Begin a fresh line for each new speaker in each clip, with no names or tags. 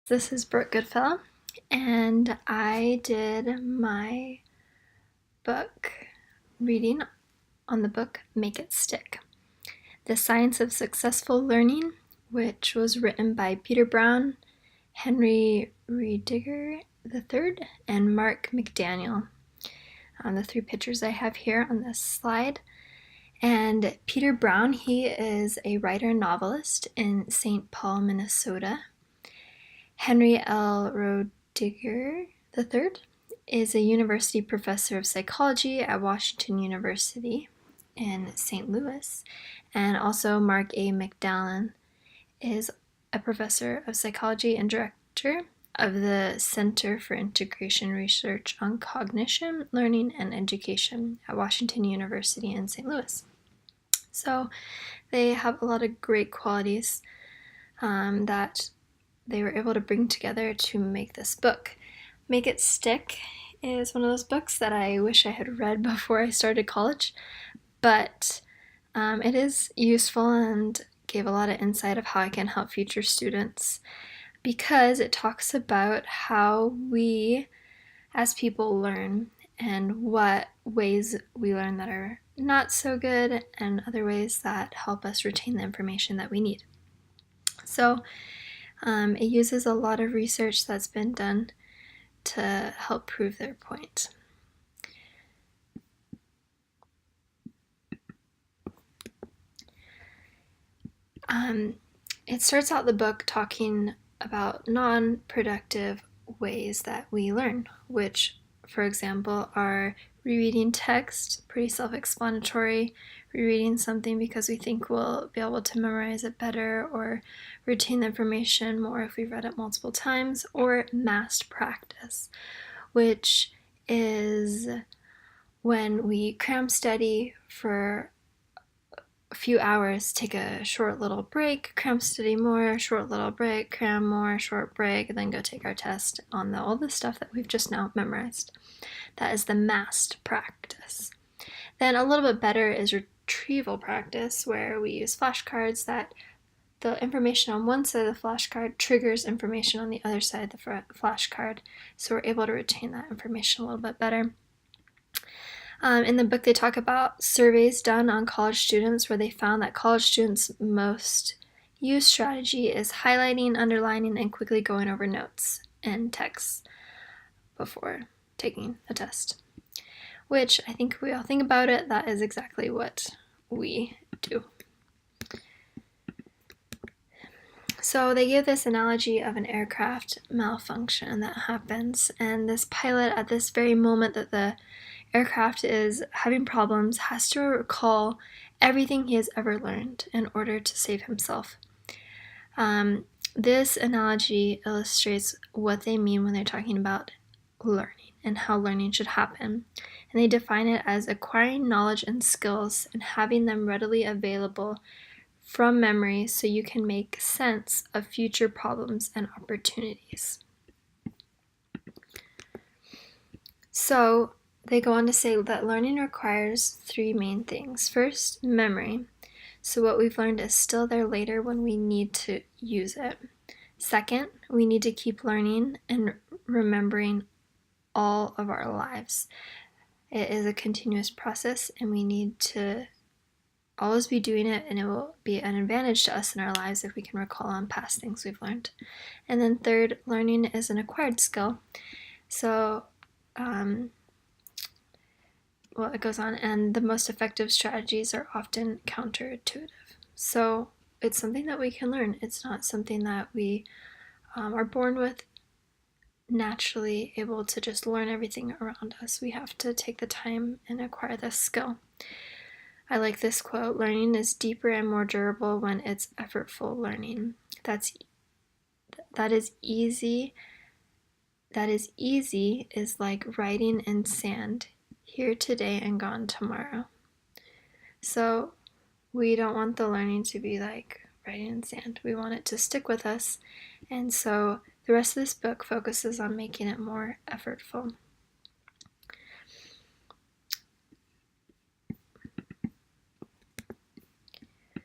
This is Brooke Goodfellow, and I did my book reading on the book Make It Stick: The Science of Successful Learning, which was written by Peter Brown, Henry Riediger III, and Mark McDaniel. The three pictures I have here on this slide. And Peter Brown, he is a writer and novelist in St. Paul, Minnesota. Henry L. Roediger III is a university professor of psychology at Washington University in St. Louis. And also Mark A. McDaniel is a professor of psychology and director of the Center for Integration Research on Cognition, Learning, and Education at Washington University in St. Louis. So they have a lot of great qualities that they were able to bring together to make this book. Make It Stick is one of those books that I wish I had read before I started college, but it is useful and gave a lot of insight of how I can help future students, because it talks about how we as people learn and what ways we learn that are not so good and other ways that help us retain the information that we need. So it uses a lot of research that's been done to help prove their point. It starts out the book talking about non-productive ways that we learn, which, for example, are rereading text, pretty self-explanatory, rereading something because we think we'll be able to memorize it better or retain the information more if we've read it multiple times, or massed practice, which is when we cram study for a few hours, take a short little break, cram study more, short little break, cram more, short break, and then go take our test on all the stuff that we've just now memorized. That is the massed practice. Then a little bit better is retrieval practice, where we use flashcards that the information on one side of the flashcard triggers information on the other side of the flashcard, so we're able to retain that information a little bit better. In the book, they talk about surveys done on college students where they found that college students' most used strategy is highlighting, underlining, and quickly going over notes and texts before taking a test, which I think if we all think about it, that is exactly what we do. So they give this analogy of an aircraft malfunction that happens, and this pilot, at this very moment that the aircraft is having problems, has to recall everything he has ever learned in order to save himself. This analogy illustrates what they mean when they're talking about learning and how learning should happen. And they define it as acquiring knowledge and skills and having them readily available from memory so you can make sense of future problems and opportunities. So they go on to say that learning requires three main things. First, memory. So what we've learned is still there later when we need to use it. Second, we need to keep learning and remembering all of our lives. It is a continuous process, and we need to always be doing it, and it will be an advantage to us in our lives if we can recall on past things we've learned. And then third, learning is an acquired skill. So it goes on, and the most effective strategies are often counterintuitive. So it's something that we can learn. It's not something that we are born with, naturally able to just learn everything around us. We have to take the time and acquire this skill. I like this quote: learning is deeper and more durable when it's effortful learning. That is easy is like writing in sand, here today and gone tomorrow. So we don't want the learning to be like writing in sand. We want it to stick with us. And so the rest of this book focuses on making it more effortful.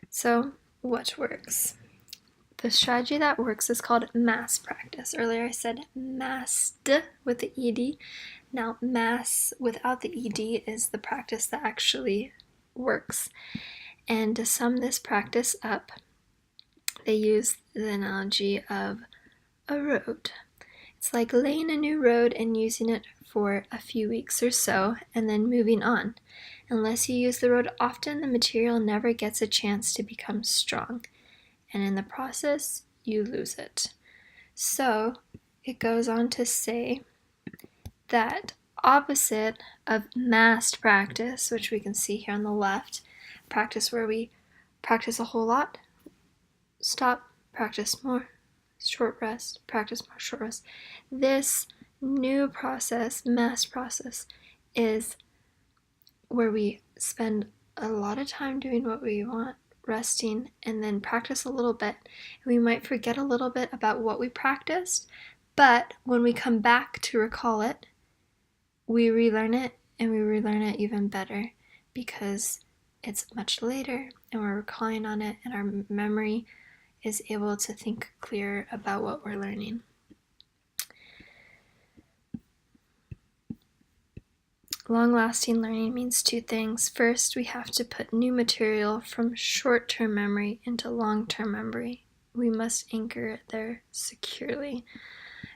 So what works? The strategy that works is called mass practice. Earlier I said massed with the ed. Now mass without the ed is the practice that actually works. And to sum this practice up, they use the analogy of a road. It's like laying a new road and using it for a few weeks or so and then moving on. Unless you use the road often, the material never gets a chance to become strong, and in the process, you lose it. So it goes on to say that opposite of massed practice, which we can see here on the left, practice where we practice a whole lot, stop, practice more, short rest, practice more, short rest. This new process, mass process, is where we spend a lot of time doing what we want, resting, and then practice a little bit. We might forget a little bit about what we practiced, but when we come back to recall it, we relearn it, and we relearn it even better because it's much later and we're recalling on it, and our memory is able to think clear about what we're learning. Long-lasting learning means two things. First, we have to put new material from short-term memory into long-term memory. We must anchor it there securely,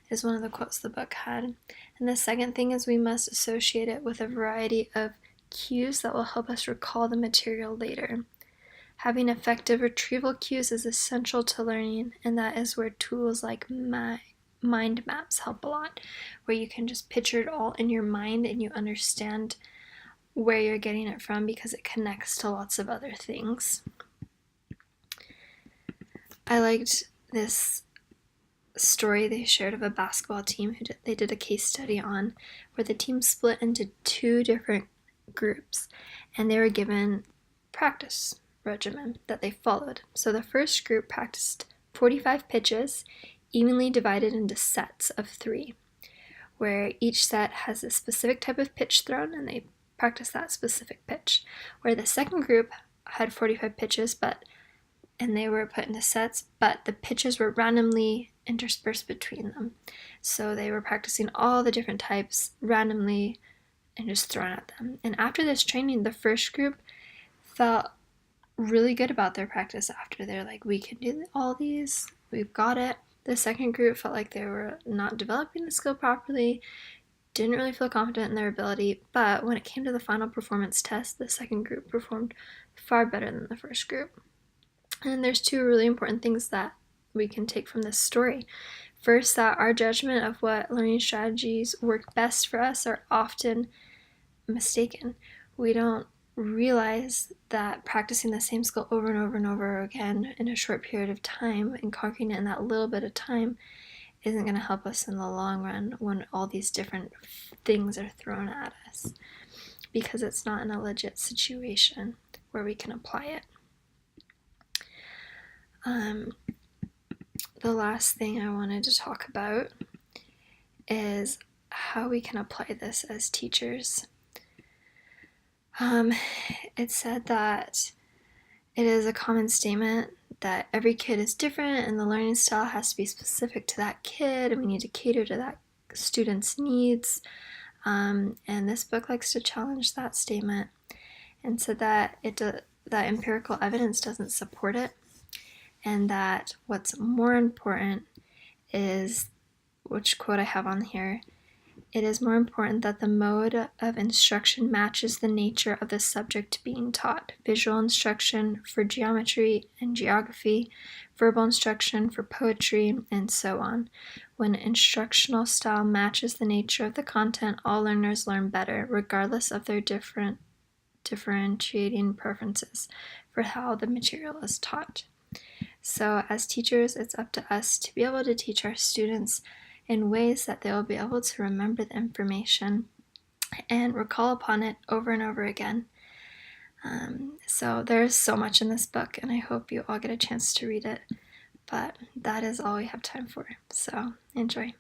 is one of the quotes the book had. And the second thing is we must associate it with a variety of cues that will help us recall the material later. Having effective retrieval cues is essential to learning, and that is where tools like mind maps help a lot, where you can just picture it all in your mind and you understand where you're getting it from because it connects to lots of other things. I liked this story they shared of a basketball team they did a case study on, where the team split into two different groups and they were given practice regimen that they followed. So the first group practiced 45 pitches, evenly divided into sets of 3, where each set has a specific type of pitch thrown and they practice that specific pitch. Where the second group had 45 pitches and they were put into sets, but the pitches were randomly interspersed between them. So they were practicing all the different types randomly and just thrown at them. And after this training, the first group felt really good about their practice after. They're like, we can do all these, we've got it. The second group felt like they were not developing the skill properly, didn't really feel confident in their ability, but when it came to the final performance test, the second group performed far better than the first group. And there's two really important things that we can take from this story. First, that our judgment of what learning strategies work best for us are often mistaken. We don't realize that practicing the same skill over and over and over again in a short period of time and conquering it in that little bit of time isn't going to help us in the long run when all these different things are thrown at us, because it's not in a legit situation where we can apply it. The last thing I wanted to talk about is how we can apply this as teachers. It said that it is a common statement that every kid is different and the learning style has to be specific to that kid, and we need to cater to that student's needs. And this book likes to challenge that statement and said that that empirical evidence doesn't support it, and that what's more important is, which quote I have on here, it is more important that the mode of instruction matches the nature of the subject being taught. Visual instruction for geometry and geography, verbal instruction for poetry, and so on. When instructional style matches the nature of the content, all learners learn better, regardless of their differentiating preferences for how the material is taught. So as teachers, it's up to us to be able to teach our students in ways that they will be able to remember the information and recall upon it over and over again. So there's so much in this book, and I hope you all get a chance to read it, but that is all we have time for, so enjoy.